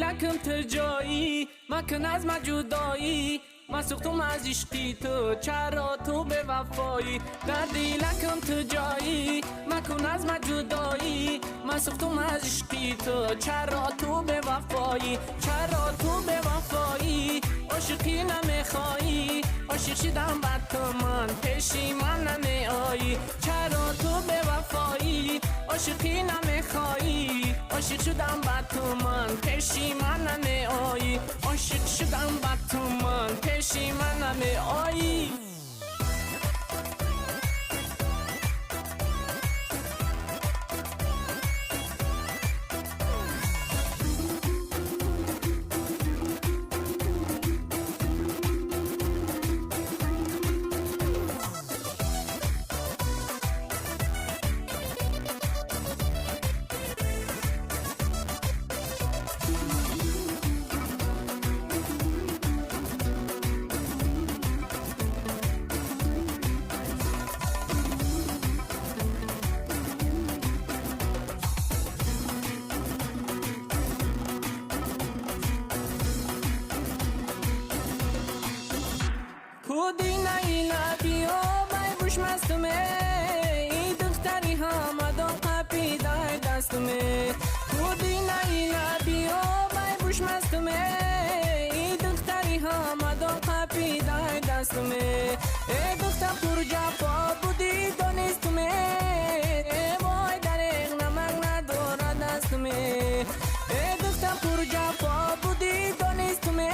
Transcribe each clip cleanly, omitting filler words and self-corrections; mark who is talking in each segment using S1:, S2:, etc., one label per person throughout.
S1: دلکم تو جایی مکن از من جدایی من سوختم از عشقی تو چرا تو به وفایی در دلکم تو جایی مکن از من جدایی من سوختم از عشقی تو چرا تو به وفایی چرا تو به وفایی عاشقی نمیخوایی عاشق شدم بعد تو من پشیمان نمیایی چرا تو به وفایی عاشقی نمیخوایی عاشق شدم بعد تو من پشیمان نمیایی عاشق شدم بعد تو من پشیمان نمیایی خودی نیلا بیو بای بوش مستمه ای دختری همدان قپیدای دستمه خودی نیلا بیو بای بوش مستمه ای دختری همدان قپیدای دستمه ای دختر پر جفا بودی دانستمه ای وای درق نمک نداره دستمه ای دختر پر جفا بودی دانستمه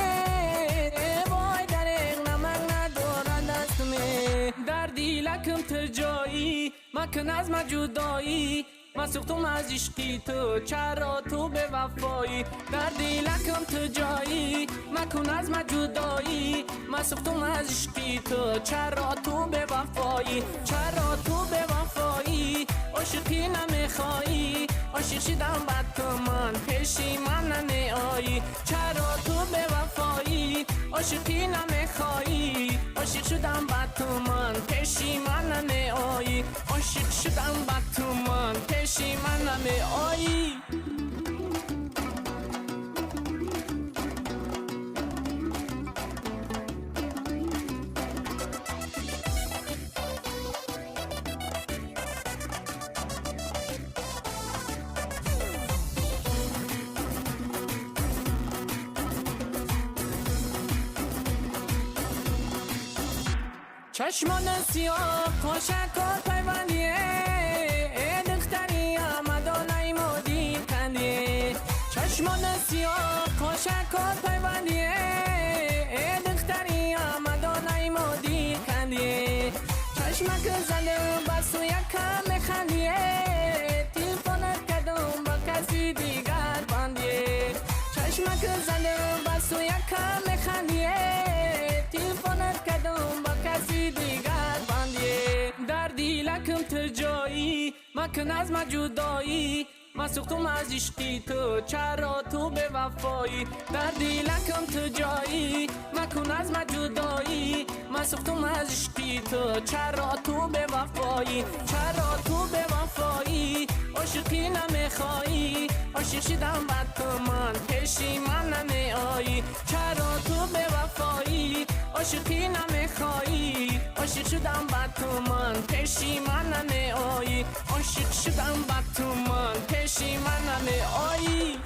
S1: در دیلکم تو جایی مکن از من جدایی من سوختم از عشقی تو چرا تو به وفایی در دیلکم تو جایی مکن از من جدایی من سوختم از عشقی تو چرا تو به وفایی چرا تو به وفایی عاشقی نمیخوایی عاشق شدم بعد تو من پشیمان نمیایی چرا تو به وفایی عاشقی نمیخوایی عاشق شدم بعد تو من پشیمان نمیایی عاشق شدم بعد تو من پشیمان نمیایی چشمان سیاه خوشک و پیوندیه ای دختری آمد نیمودی کندیه چشمان سیاه خوشک و پیوندیه ای دختری آمد نیمودی کندیه چشمک زده بسو یکم میخندیه تلفنت کردم با کسی دیگر باندیه چشمک زده بسو یکم میخندیه تلفنت کردم با کسی دیگر باندیه در دیلکم تو جایی مکن از من جدایی من سوختم از عشقی تو چرا تو به وفایی در دیلکم تو جایی مکن از من جدایی من سوختم از عشقی تو چرا تو به وفایی چرا تو به وفایی عاشقی نمیخوایی عاشق شدم بعد تو من پشیمان نمیایی چرا تو به وفایی عاشقی نمیخوایی عاشق شدم بعد تو من پشیمان نمیایی عاشق شدم بعد تو من پشیمان نمیایی